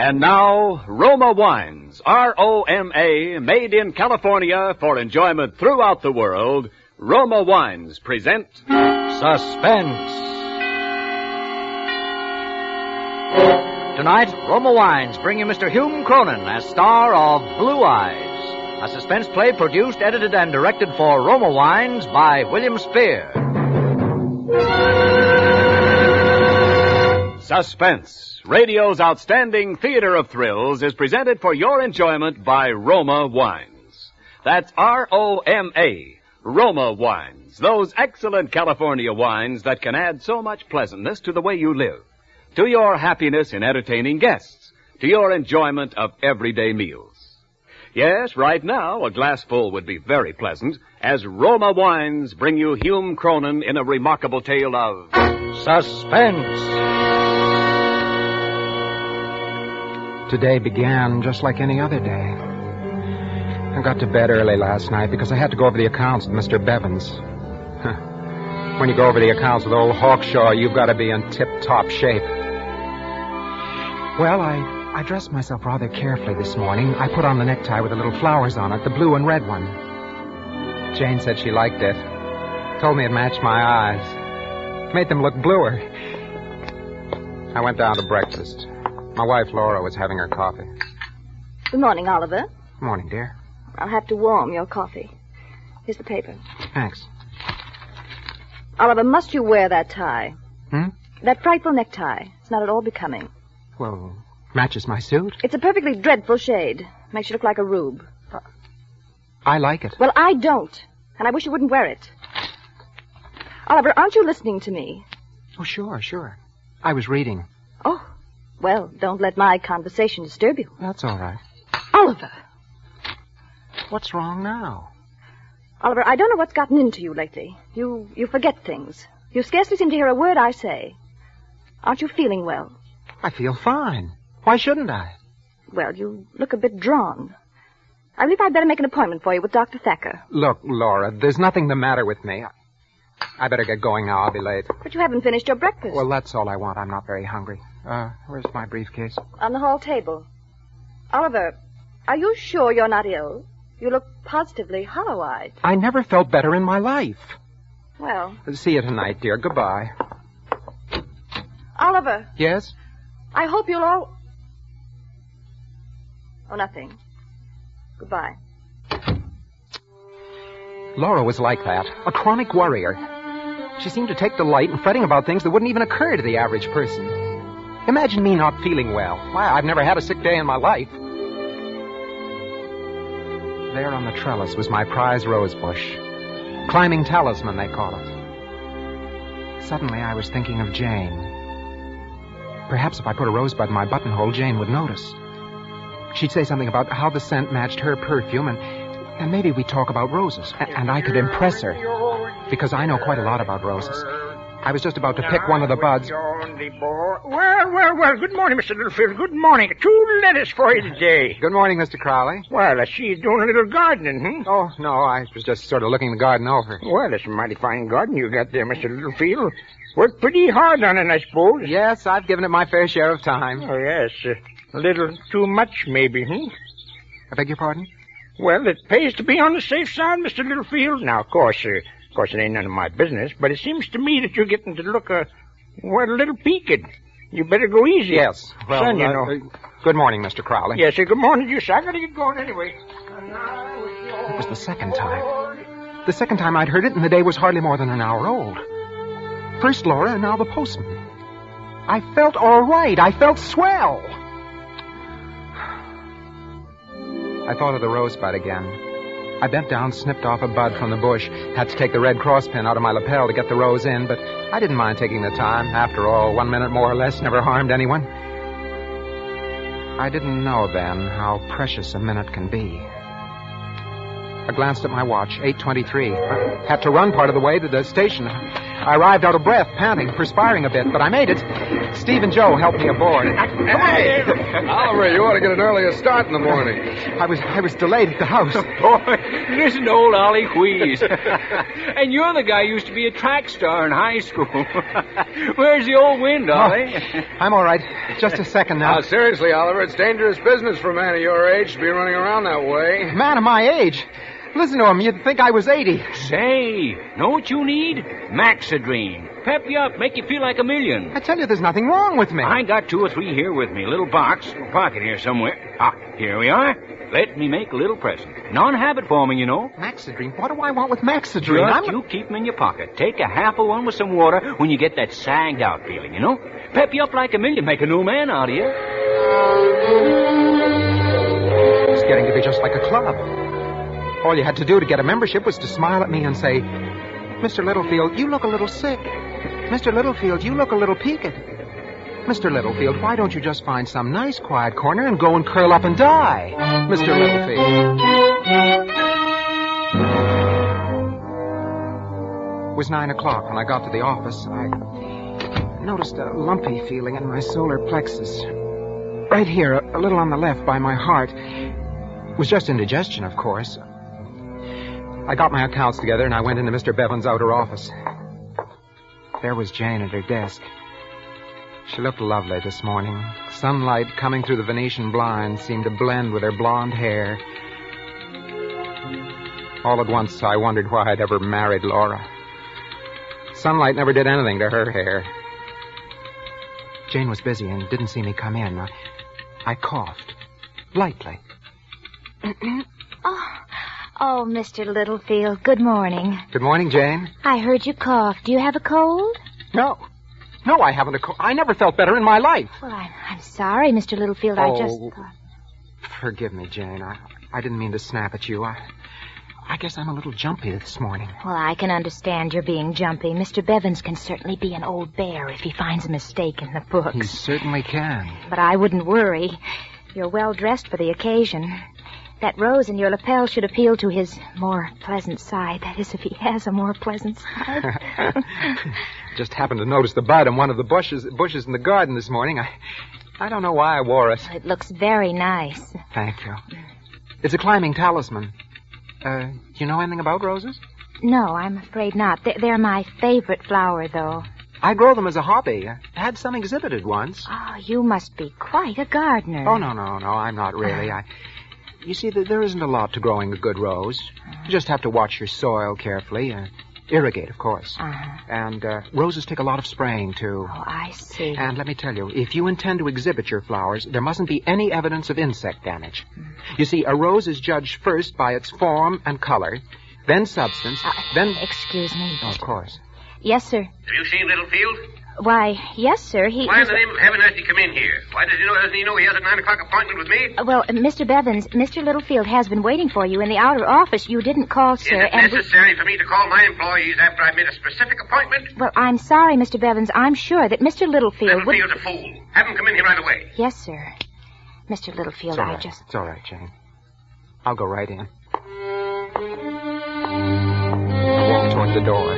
And now, Roma Wines, R-O-M-A, made in California for enjoyment throughout the world. Roma Wines present Suspense. Tonight, Roma Wines bring you Mr. Hume Cronin as star of Blue Eyes, a suspense play produced, edited, and directed for Roma Wines by William Spear. Suspense, radio's outstanding theater of thrills, is presented for your enjoyment by Roma Wines. That's R-O-M-A, Roma Wines, those excellent California wines that can add so much pleasantness to the way you live, to your happiness in entertaining guests, to your enjoyment of everyday meals. Yes, right now, a glassful would be very pleasant, as Roma Wines bring you Hume Cronin in a remarkable tale of Suspense. Today began just like any other day. I got to bed early last night because I had to go over the accounts with Mr. Bevins. When you go over the accounts with old Hawkshaw, you've got to be in tip-top shape. Well, I dressed myself rather carefully this morning. I put on the necktie with the little flowers on it, the blue and red one. Jane said she liked it. Told me it matched my eyes. Made them look bluer. I went down to breakfast. My wife, Laura, was having her coffee. Good morning, Oliver. Morning, dear. I'll have to warm your coffee. Here's the paper. Thanks. Oliver, must you wear that tie? Hmm? That frightful necktie. It's not at all becoming. Well, matches my suit. It's a perfectly dreadful shade. Makes you look like a rube. I like it. Well, I don't. And I wish you wouldn't wear it. Oliver, aren't you listening to me? Oh, sure. I was reading. Oh, well, don't let my conversation disturb you. That's all right. Oliver. What's wrong now? Oliver, I don't know what's gotten into you lately. You forget things. You scarcely seem to hear a word I say. Aren't you feeling well? I feel fine. Why shouldn't I? Well, you look a bit drawn. I believe I'd better make an appointment for you with Dr. Thacker. Look, Laura, there's nothing the matter with me. I better get going now. I'll be late. But you haven't finished your breakfast. Well, that's all I want. I'm not very hungry. Where's my briefcase? On the hall table. Oliver, are you sure you're not ill? You look positively hollow-eyed. I never felt better in my life. Well... See you tonight, dear. Goodbye. Oliver. Yes? I hope you'll all... Oh, nothing. Goodbye. Laura was like that. A chronic worrier. She seemed to take delight in fretting about things that wouldn't even occur to the average person. Imagine me not feeling well. Why, I've never had a sick day in my life. There on the trellis was my prize rose bush. Climbing talisman, they call it. Suddenly, I was thinking of Jane. Perhaps if I put a rosebud in my buttonhole, Jane would notice. She'd say something about how the scent matched her perfume, and maybe we'd talk about roses. And I could impress her, because I know quite a lot about roses. I was just about to pick one of the buds. Well, good morning, Mr. Littlefield. Good morning. 2 letters for you today. Good morning, Mr. Crowley. Well, I see you doing a little gardening, Oh, no, I was just sort of looking the garden over. Well, that's a mighty fine garden you got there, Mr. Littlefield. Worked pretty hard on it, I suppose. Yes, I've given it my fair share of time. Oh, yes. A little too much, maybe, I beg your pardon? Well, it pays to be on the safe side, Mr. Littlefield. Now, of course, it ain't none of my business, but it seems to me that you're getting to look, a little peaked. You better go easy. Yes. Well, Son, you know. Good morning, Mr. Crowley. Yes, sir. Good morning to you, sir. I gotta get going anyway. It was the second time. The second time I'd heard it, and the day was hardly more than an hour old. First Laura, and now the postman. I felt all right. I felt swell. I thought of the rosebud again. I bent down, snipped off a bud from the bush, had to take the red cross pin out of my lapel to get the rose in, but I didn't mind taking the time. After all, 1 minute more or less never harmed anyone. I didn't know then how precious a minute can be. I glanced at my watch, 8:23. I had to run part of the way to the station. I arrived out of breath, panting, perspiring a bit, but I made it. Steve and Joe helped me aboard. Hey! Oliver, you ought to get an earlier start in the morning. I was delayed at the house. Boy, listen to old Ollie wheeze. And you're the guy who used to be a track star in high school. Where's the old wind, Ollie? I'm all right. Just a second now. Now, seriously, Oliver, it's dangerous business for a man of your age to be running around that way. Man of my age. Listen to him. You'd think I was 80. Say, know what you need? Maxidrine. Pep you up, make you feel like a million. I tell you, there's nothing wrong with me. I got 2 or 3 here with me. A little box, little pocket here somewhere. Ah, here we are. Let me make a little present. Non-habit forming, you know. Maxidrine? What do I want with Maxidrine? You keep them in your pocket. Take a half of one with some water when you get that sagged out feeling, you know? Pep you up like a million. Make a new man out of you. It's getting to be just like a club. All you had to do to get a membership was to smile at me and say, Mr. Littlefield, you look a little sick. Mr. Littlefield, you look a little peaked. Mr. Littlefield, why don't you just find some nice quiet corner and go and curl up and die? Mr. Littlefield. It was 9 o'clock when I got to the office. I noticed a lumpy feeling in my solar plexus. Right here, a little on the left by my heart. It was just indigestion, of course. I got my accounts together and I went into Mr. Bevan's outer office. There was Jane at her desk. She looked lovely this morning. Sunlight coming through the Venetian blinds seemed to blend with her blonde hair. All at once, I wondered why I'd ever married Laura. Sunlight never did anything to her hair. Jane was busy and didn't see me come in. I coughed. Lightly. Oh, Mr. Littlefield, good morning. Good morning, Jane. I heard you cough. Do you have a cold? No, I haven't a cold. I never felt better in my life. Well, I'm sorry, Mr. Littlefield. I just thought... Forgive me, Jane. I didn't mean to snap at you. I guess I'm a little jumpy this morning. Well, I can understand your being jumpy. Mr. Bevins can certainly be an old bear if he finds a mistake in the books. He certainly can. But I wouldn't worry. You're well dressed for the occasion. That rose in your lapel should appeal to his more pleasant side. That is, if he has a more pleasant side. Just happened to notice the bud in one of the bushes in the garden this morning. I don't know why I wore it. It looks very nice. Thank you. It's a climbing talisman. Do you know anything about roses? No, I'm afraid not. They're my favorite flower, though. I grow them as a hobby. I had some exhibited once. Oh, you must be quite a gardener. Oh, no, I'm not really. You see, there isn't a lot to growing a good rose. You just have to watch your soil carefully. Irrigate, of course. And roses take a lot of spraying, too. Oh, I see. And let me tell you, if you intend to exhibit your flowers, there mustn't be any evidence of insect damage. You see, a rose is judged first by its form and color, then substance, then... Excuse me. Oh, of course. Yes, sir. Have you seen Littlefield? Why, yes, sir. Why in the name of heaven has he come in here? Why doesn't he know he has a 9 o'clock appointment with me? Well, Mr. Bevins, Mr. Littlefield has been waiting for you in the outer office. You didn't call, sir. Is it necessary for me to call my employees after I've made a specific appointment? Well, I'm sorry, Mr. Bevins. I'm sure that Mr. Littlefield Littlefield's a fool. Have him come in here right away. Yes, sir. Mr. Littlefield, It's all right, Jane. I'll go right in. I walked toward the door.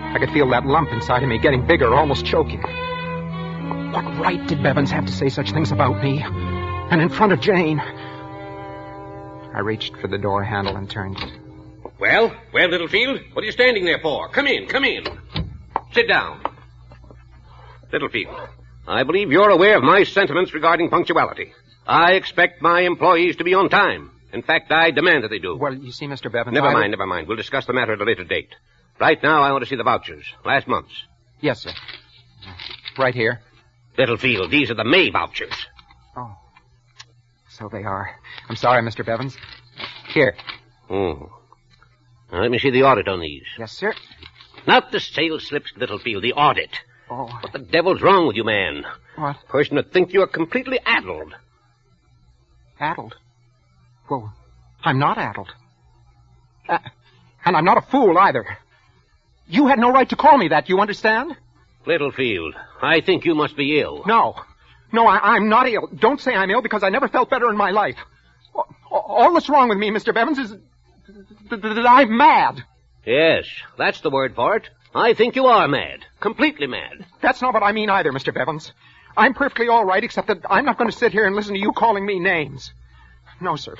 I could feel that lump inside of me getting bigger, almost choking. What right did Bevins have to say such things about me? And in front of Jane? I reached for the door handle and turned it. Well, Littlefield, what are you standing there for? Come in. Sit down. Littlefield, I believe you're aware of my sentiments regarding punctuality. I expect my employees to be on time. In fact, I demand that they do. Well, you see, Mr. Bevins... Never mind. We'll discuss the matter at a later date. Right now, I want to see the vouchers. Last month's. Yes, sir. Right here. Littlefield, these are the May vouchers. Oh. So they are. I'm sorry, Mr. Bevins. Here. Now, let me see the audit on these. Yes, sir. Not the sales slips, Littlefield, the audit. Oh. What the devil's wrong with you, man? What? A person would think you are completely addled. Addled? Well, I'm not addled. And I'm not a fool, either. You had no right to call me that, you understand? Littlefield, I think you must be ill. No, I'm not ill. Don't say I'm ill because I never felt better in my life. All that's wrong with me, Mr. Bevins, is that I'm mad. Yes, that's the word for it. I think you are mad. Completely mad. That's not what I mean either, Mr. Bevins. I'm perfectly all right, except that I'm not going to sit here and listen to you calling me names. No, sir.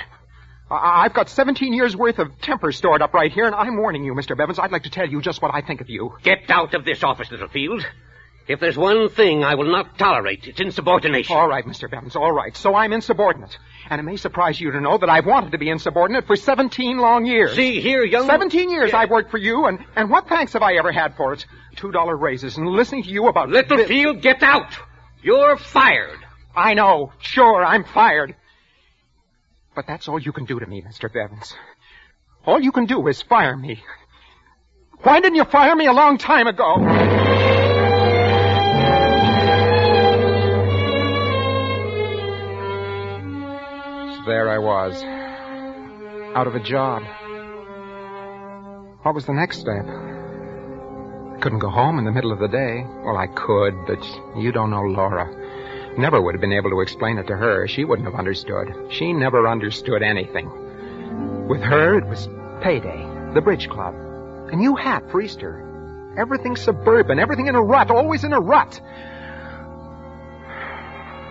I've got 17 years' worth of temper stored up right here, and I'm warning you, Mr. Bevins. I'd like to tell you just what I think of you. Get out of this office, Littlefield. If there's one thing I will not tolerate, it's insubordination. All right, Mr. Bevins, all right. So I'm insubordinate. And it may surprise you to know that I've wanted to be insubordinate for 17 long years. See here, young... 17 years I've worked for you, and what thanks have I ever had for it? $2 raises and listening to you about... Littlefield, get out! You're fired. I know. Sure, I'm fired. But that's all you can do to me, Mr. Bevins. All you can do is fire me. Why didn't you fire me a long time ago? So there I was, out of a job. What was the next step? I couldn't go home in the middle of the day. Well, I could, but you don't know Laura. Never would have been able to explain it to her. She wouldn't have understood. She never understood anything. With her, it was payday, the bridge club, a new hat for Easter. Everything suburban, everything in a rut, always in a rut.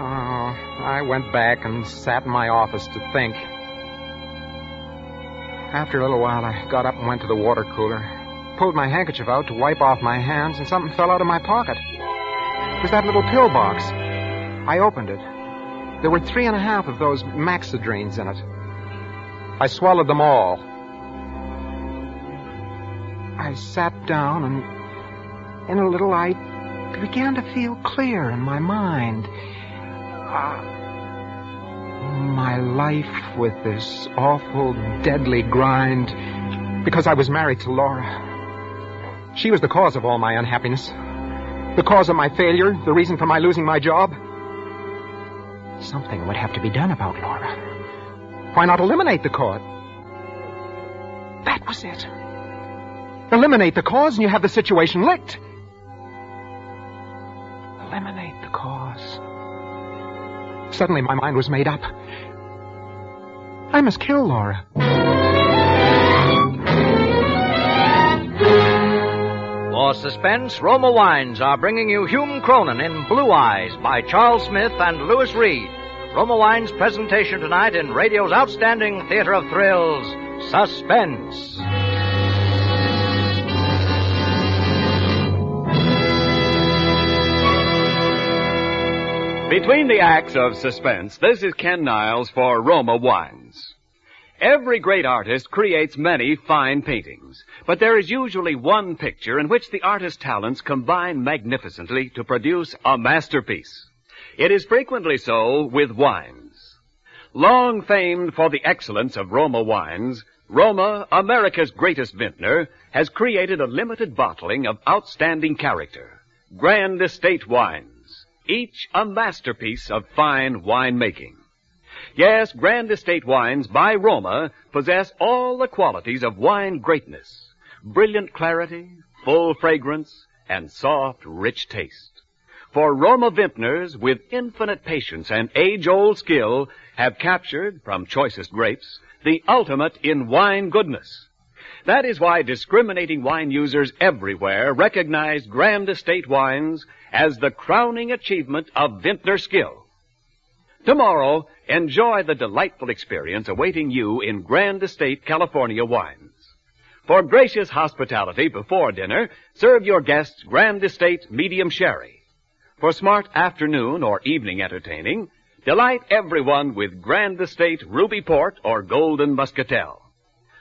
Oh, I went back and sat in my office to think. After a little while, I got up and went to the water cooler, pulled my handkerchief out to wipe off my hands, and something fell out of my pocket. It was that little pill box. I opened it. There were 3.5 of those Maxidrines in it. I swallowed them all. I sat down, and in a little I began to feel clear in my mind. My life with this awful, deadly grind, because I was married to Laura. She was the cause of all my unhappiness, the cause of my failure, the reason for my losing my job. Something would have to be done about Laura. Why not eliminate the cause? That was it. Eliminate the cause and you have the situation licked. Eliminate the cause. Suddenly my mind was made up. I must kill Laura. For suspense, Roma Wines are bringing you Hume Cronin in Blue Eyes by Charles Smith and Louis Reed. Roma Wines' presentation tonight in radio's outstanding theater of thrills, Suspense. Between the acts of Suspense, this is Ken Niles for Roma Wines. Every great artist creates many fine paintings, but there is usually one picture in which the artist's talents combine magnificently to produce a masterpiece. It is frequently so with wines. Long famed for the excellence of Roma Wines, Roma, America's greatest vintner, has created a limited bottling of outstanding character, Grand Estate wines, each a masterpiece of fine winemaking. Yes, Grand Estate wines by Roma possess all the qualities of wine greatness, brilliant clarity, full fragrance, and soft, rich taste. For Roma vintners, with infinite patience and age-old skill, have captured, from choicest grapes, the ultimate in wine goodness. That is why discriminating wine users everywhere recognize Grand Estate wines as the crowning achievement of vintner skill. Tomorrow, enjoy the delightful experience awaiting you in Grand Estate California wines. For gracious hospitality before dinner, serve your guests Grand Estate medium sherry. For smart afternoon or evening entertaining, delight everyone with Grand Estate Ruby Port or Golden Muscatel.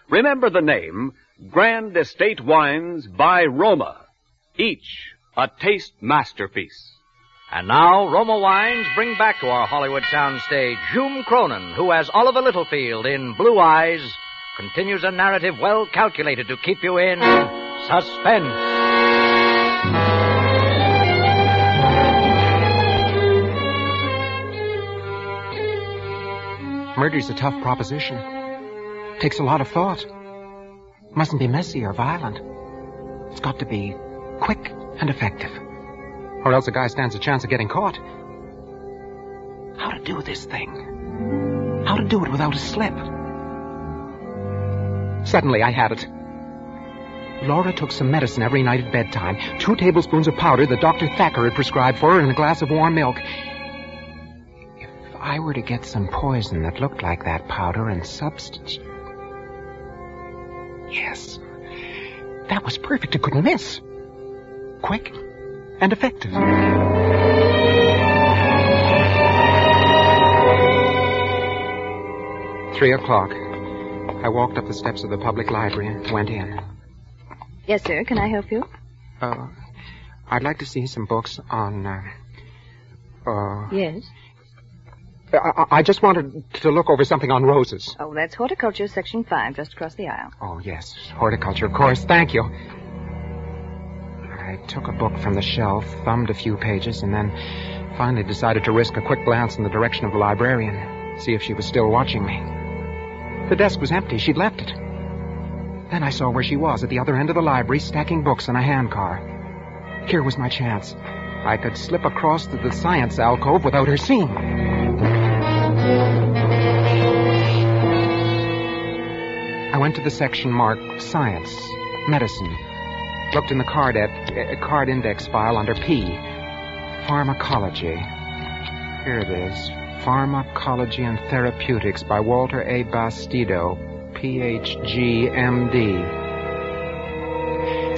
Remember the name, Grand Estate Wines by Roma, each a taste masterpiece. And now, Roma Wines bring back to our Hollywood soundstage Hume Cronin, who, as Oliver Littlefield in Blue Eyes, continues a narrative well calculated to keep you in suspense. Murder's a tough proposition. Takes a lot of thought. Mustn't be messy or violent. It's got to be quick and effective. Or else a guy stands a chance of getting caught. How to do this thing? How to do it without a slip? Suddenly I had it. Laura took some medicine every night at bedtime. 2 tablespoons of powder that Dr. Thacker had prescribed for her and a glass of warm milk. If I were to get some poison that looked like that powder and substitute... Yes. That was perfect. It couldn't miss. Quick and effective. 3:00. I walked up the steps of the public library and went in. Yes, sir. Can I help you? I'd like to see some books on, Yes. I just wanted to look over something on roses. Oh, that's horticulture, section 5, just across the aisle. Oh, yes. Horticulture, of course. Thank you. I took a book from the shelf, thumbed a few pages, and then finally decided to risk a quick glance in the direction of the librarian, see if she was still watching me. The desk was empty. She'd left it. Then I saw where she was, at the other end of the library, stacking books in a handcar. Here was my chance. I could slip across to the science alcove without her seeing. I went to the section marked Science, Medicine. Looked in the card index file under P. Pharmacology. Here it is. Pharmacology and Therapeutics by Walter A. Bastido, Ph.D., M.D.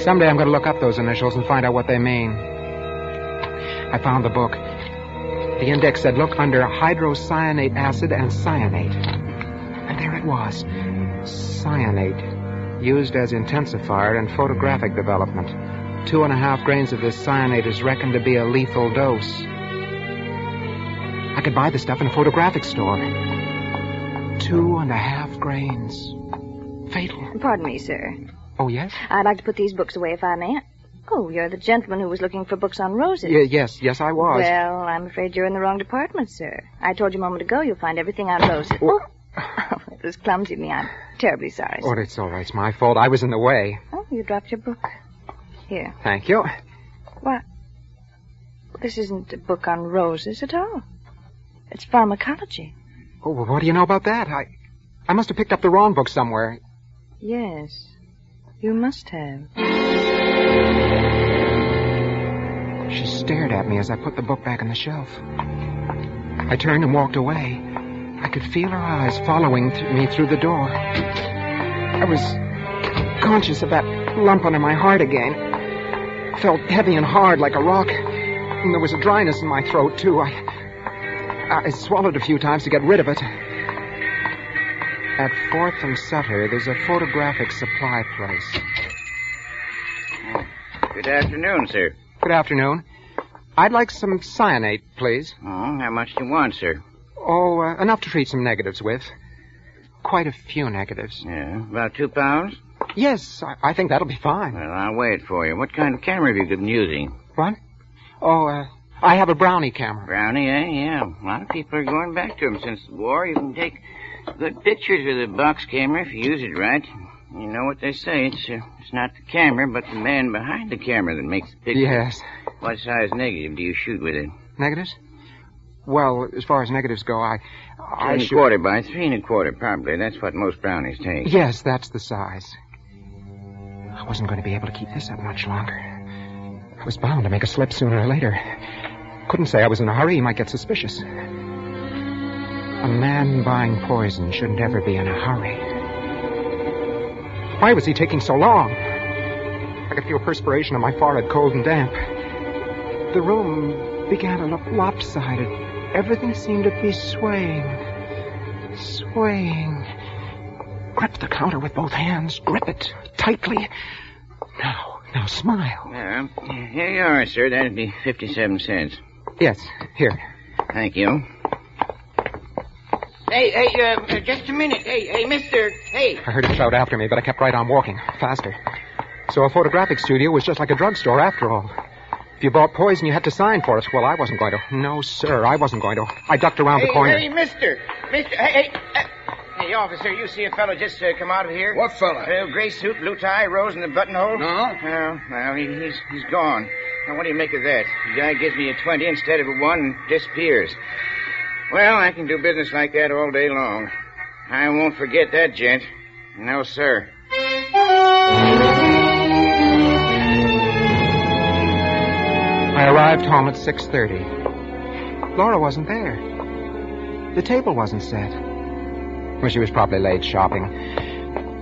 Someday I'm going to look up those initials and find out what they mean. I found the book. The index said, look under hydrocyanate acid and cyanate. And there it was. Cyanate, used as intensifier in photographic development. 2.5 grains of this cyanate is reckoned to be a lethal dose. I could buy the stuff in a photographic store. 2.5 grains. Fatal. Pardon me, sir. Oh, yes? I'd like to put these books away if I may. Oh, you're the gentleman who was looking for books on roses. Yes, I was. Well, I'm afraid you're in the wrong department, sir. I told you a moment ago you'll find everything on roses. Oh, it was clumsy of me. I'm terribly sorry, sir. Oh, it's all right. It's my fault. I was in the way. Oh, you dropped your book. Here. Thank you. What? This isn't a book on roses at all. It's pharmacology. Oh, well, what do you know about that? I must have picked up the wrong book somewhere. Yes, you must have. She stared at me as I put the book back on the shelf. I turned and walked away. I could feel her eyes following me through the door. I was conscious of that lump under my heart again. It felt heavy and hard like a rock. And there was a dryness in my throat, too. I swallowed a few times to get rid of it. At 4th and Sutter, there's a photographic supply place. Good afternoon, sir. Good afternoon. I'd like some cyanate, please. Oh, how much do you want, sir? Oh, enough to treat some negatives with. Quite a few negatives. Yeah, about 2 pounds? Yes, I think that'll be fine. Well, I'll wait for you. What kind of camera have you been using? What? Oh, I have a Brownie camera. Brownie, eh? Yeah. A lot of people are going back to them since the war. You can take good pictures with a box camera if you use it right. You know what they say. It's not the camera, but the man behind the camera that makes the picture. Yes. What size negative do you shoot with it? Negatives? Well, as far as negatives go, I 3¼ by 3¼ probably. That's what most brownies take. Yes, that's the size. I wasn't going to be able to keep this up much longer. I was bound to make a slip sooner or later. Couldn't say I was in a hurry. He might get suspicious. A man buying poison shouldn't ever be in a hurry. Why was he taking so long? I could feel perspiration on my forehead, cold and damp. The room began to look lopsided. Everything seemed to be swaying. Grip the counter with both hands. Grip it tightly. Now smile. Yeah. Here you are, sir. That'd be 57 cents. Yes, here. Thank you. Hey, just a minute. Hey, mister. Hey. I heard him shout after me, but I kept right on walking, faster. So a photographic studio was just like a drugstore after all. If you bought poison, you had to sign for it. Well, I wasn't going to. No, sir, I wasn't going to. I ducked around the corner. Hey, mister. Hey, officer, you see a fellow just come out of here? What fella? Gray suit, blue tie, rose in the buttonhole. No. Well, he's gone. Now, what do you make of that? The guy gives me a 20 instead of a 1 and disappears. Well, I can do business like that all day long. I won't forget that, gent. No, sir. I arrived home at 6:30. Laura wasn't there. The table wasn't set. Well, she was probably late shopping.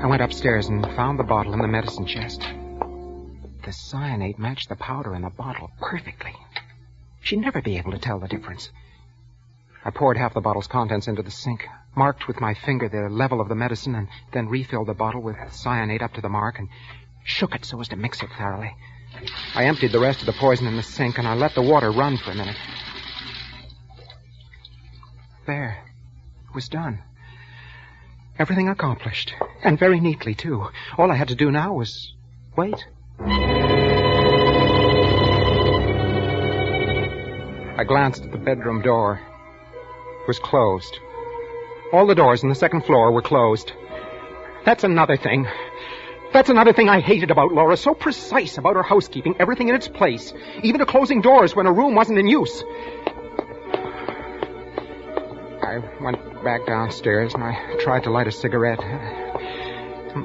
I went upstairs and found the bottle in the medicine chest. The cyanate matched the powder in the bottle perfectly. She'd never be able to tell the difference. I poured half the bottle's contents into the sink, marked with my finger the level of the medicine, and then refilled the bottle with cyanate up to the mark and shook it so as to mix it thoroughly. I emptied the rest of the poison in the sink, and I let the water run for a minute. There. It was done. Everything accomplished. And very neatly, too. All I had to do now was wait. I glanced at the bedroom door. It was closed. All the doors on the second floor were closed. That's another thing. That's another thing I hated about Laura. So precise about her housekeeping, everything in its place. Even to closing doors when a room wasn't in use. I went back downstairs and I tried to light a cigarette.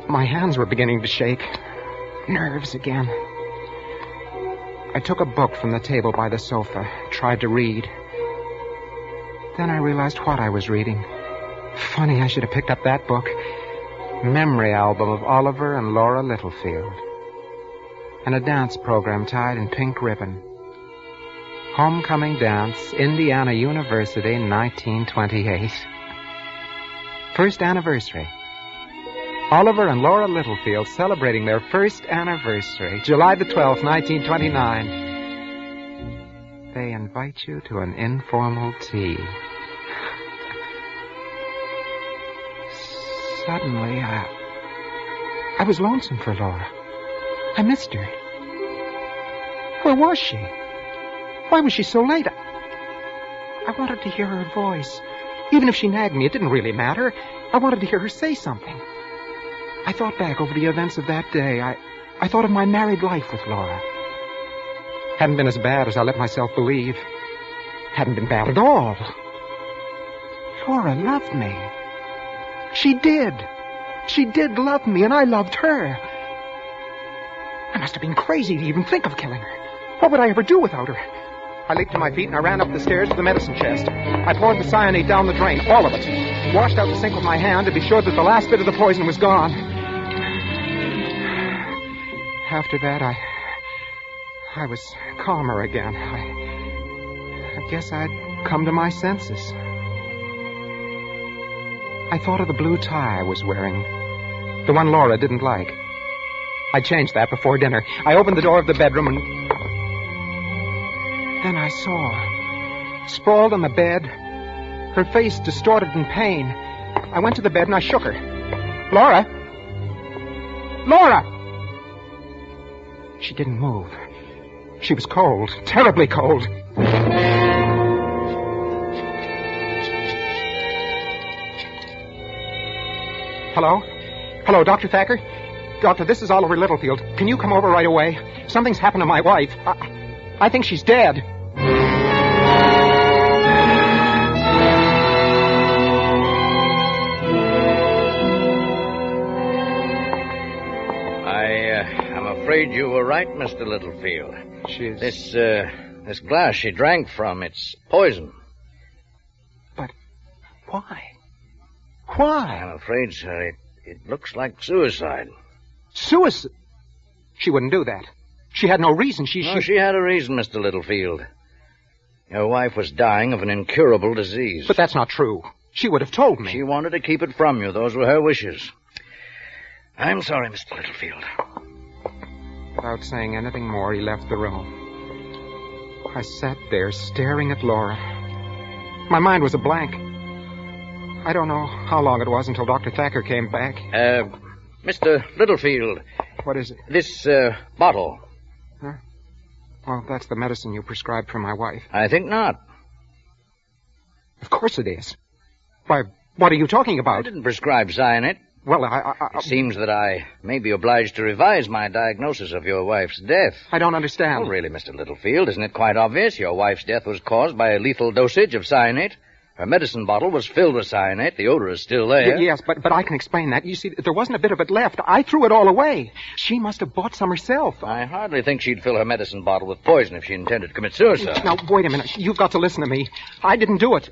My hands were beginning to shake. Nerves again. I took a book from the table by the sofa, tried to read. Then I realized what I was reading. Funny I should have picked up that book. Memory album of Oliver and Laura Littlefield. And a dance program tied in pink ribbon. Homecoming dance, Indiana University, 1928. First anniversary. Oliver and Laura Littlefield celebrating their first anniversary, July the 12th, 1929. They invite you to an informal tea. Suddenly, I was lonesome for Laura. I missed her. Where was she? Why was she so late? I wanted to hear her voice. Even if she nagged me, it didn't really matter. I wanted to hear her say something. I thought back over the events of that day. I thought of my married life with Laura. Hadn't been as bad as I let myself believe. Hadn't been bad at all. Laura loved me. She did. She did love me, and I loved her. I must have been crazy to even think of killing her. What would I ever do without her? I leaped to my feet and I ran up the stairs to the medicine chest. I poured the cyanate down the drain, all of it. Washed out the sink with my hand to be sure that the last bit of the poison was gone. After that, I was calmer again. I guess I'd come to my senses. I thought of the blue tie I was wearing. The one Laura didn't like. I changed that before dinner. I opened the door of the bedroom and... Then I saw her, sprawled on the bed, her face distorted in pain. I went to the bed and I shook her. Laura! Laura! She didn't move. She was cold, terribly cold. Hello? Hello, Dr. Thacker? Doctor, this is Oliver Littlefield. Can you come over right away? Something's happened to my wife. I think she's dead. I'm afraid you were right, Mr. Littlefield. This glass she drank from, it's poison. But why? Why? I'm afraid, sir, it looks like suicide. Suicide? She wouldn't do that. She had no reason. She had a reason, Mr. Littlefield. Your wife was dying of an incurable disease. But that's not true. She would have told me. She wanted to keep it from you. Those were her wishes. I'm sorry, Mr. Littlefield. Without saying anything more, he left the room. I sat there staring at Laura. My mind was a blank. I don't know how long it was until Dr. Thacker came back. Mr. Littlefield. What is it? This, bottle. Huh? Well, that's the medicine you prescribed for my wife. I think not. Of course it is. Why, what are you talking about? I didn't prescribe cyanate. Well, It seems that I may be obliged to revise my diagnosis of your wife's death. I don't understand. Well, really, Mr. Littlefield, isn't it quite obvious? Your wife's death was caused by a lethal dosage of cyanate. Her medicine bottle was filled with cyanate. The odor is still there. Yes, but I can explain that. You see, there wasn't a bit of it left. I threw it all away. She must have bought some herself. I hardly think she'd fill her medicine bottle with poison if she intended to commit suicide. Now, wait a minute. You've got to listen to me. I didn't do it.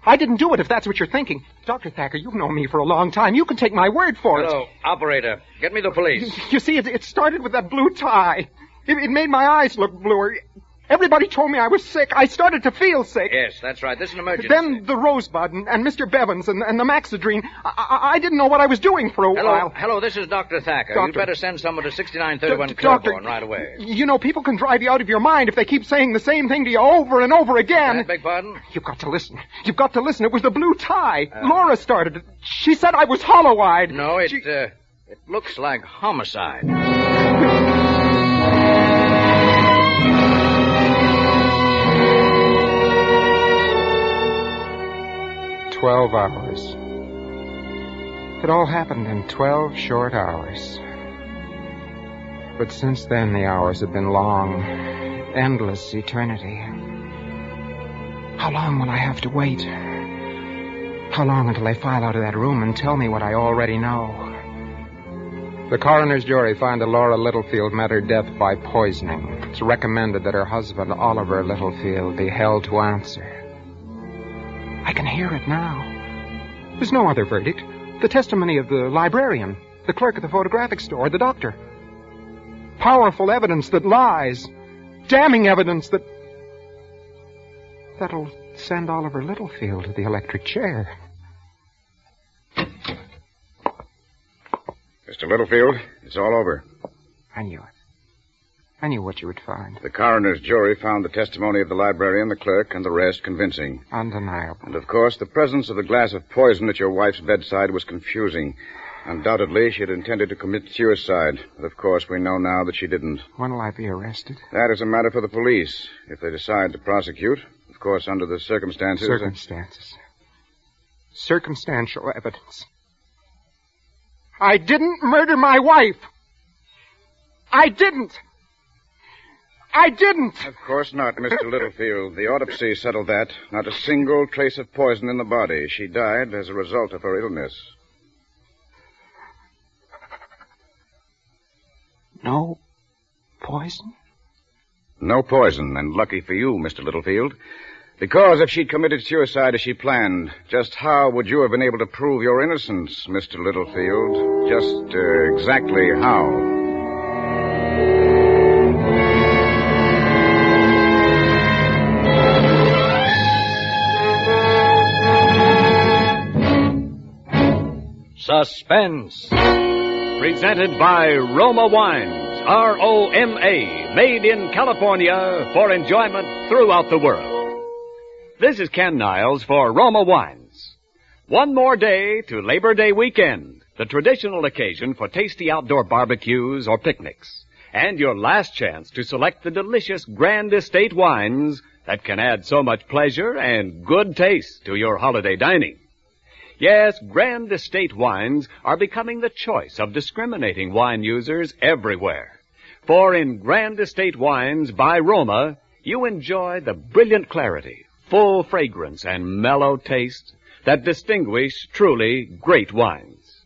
I didn't do it, if that's what you're thinking. Dr. Thacker, you've known me for a long time. You can take my word for it. Hello, operator. Get me the police. You see, it started with that blue tie. It made my eyes look bluer. Everybody told me I was sick. I started to feel sick. Yes, that's right. This is an emergency. Then the Rosebud and Mr. Bevins and the Maxidrine. I didn't know what I was doing for a while. Hello, this is Dr. Thacker. Doctor. You'd better send someone to 6931 Doctor, Claiborne right away. You know, people can drive you out of your mind if they keep saying the same thing to you over and over again. I beg pardon? You've got to listen. You've got to listen. It was the blue tie. Laura started it. She said I was hollow-eyed. No, it looks like homicide. 12 hours. It all happened in 12 short hours. But since then, the hours have been long, endless eternity. How long will I have to wait? How long until they file out of that room and tell me what I already know? The coroner's jury found that Laura Littlefield met her death by poisoning. It's recommended that her husband, Oliver Littlefield, be held to answer. I can hear it now. There's no other verdict. The testimony of the librarian, the clerk at the photographic store, the doctor. Powerful evidence that lies. Damning evidence that'll send Oliver Littlefield to the electric chair. Mr. Littlefield, it's all over. I knew it. I knew what you would find. The coroner's jury found the testimony of the librarian, the clerk, and the rest convincing. Undeniable. And, of course, the presence of the glass of poison at your wife's bedside was confusing. Undoubtedly, she had intended to commit suicide. But, of course, we know now that she didn't. When will I be arrested? That is a matter for the police. If they decide to prosecute, of course, under the circumstances... Circumstantial evidence. I didn't murder my wife. I didn't. Of course not, Mr. Littlefield. The autopsy settled that. Not a single trace of poison in the body. She died as a result of her illness. No poison? No poison, and lucky for you, Mr. Littlefield. Because if she'd committed suicide as she planned, just how would you have been able to prove your innocence, Mr. Littlefield? Just exactly how? Suspense. Presented by Roma Wines, R-O-M-A, made in California for enjoyment throughout the world. This is Ken Niles for Roma Wines. One more day to Labor Day weekend, the traditional occasion for tasty outdoor barbecues or picnics, and your last chance to select the delicious Grand Estate wines that can add so much pleasure and good taste to your holiday dining. Yes, Grand Estate wines are becoming the choice of discriminating wine users everywhere. For in Grand Estate wines by Roma, you enjoy the brilliant clarity, full fragrance, and mellow taste that distinguish truly great wines.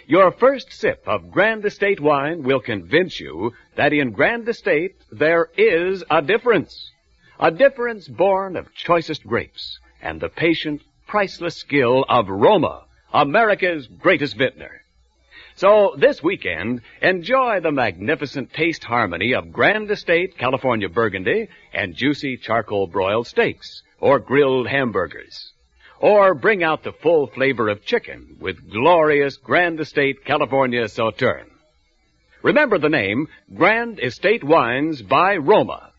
Your first sip of Grand Estate wine will convince you that in Grand Estate there is a difference. A difference born of choicest grapes and the patient, priceless skill of Roma, America's greatest vintner. So this weekend, enjoy the magnificent taste harmony of Grand Estate California Burgundy and juicy charcoal broiled steaks or grilled hamburgers. Or bring out the full flavor of chicken with glorious Grand Estate California Sauterne. Remember the name Grand Estate Wines by Roma,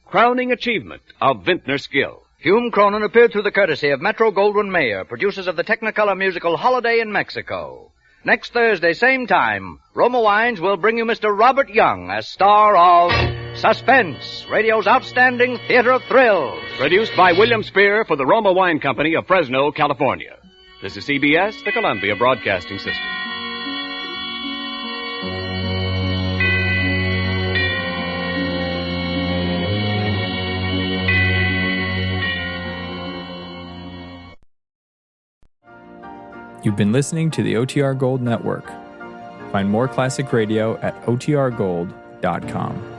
crowning achievement of vintner skill. Hume Cronin appeared through the courtesy of Metro-Goldwyn-Mayer, producers of the Technicolor musical Holiday in Mexico. Next Thursday, same time, Roma Wines will bring you Mr. Robert Young as star of Suspense, radio's outstanding theater of thrills. Produced by William Spear for the Roma Wine Company of Fresno, California. This is CBS, the Columbia Broadcasting System. You've been listening to the OTR Gold Network. Find more classic radio at otrgold.com.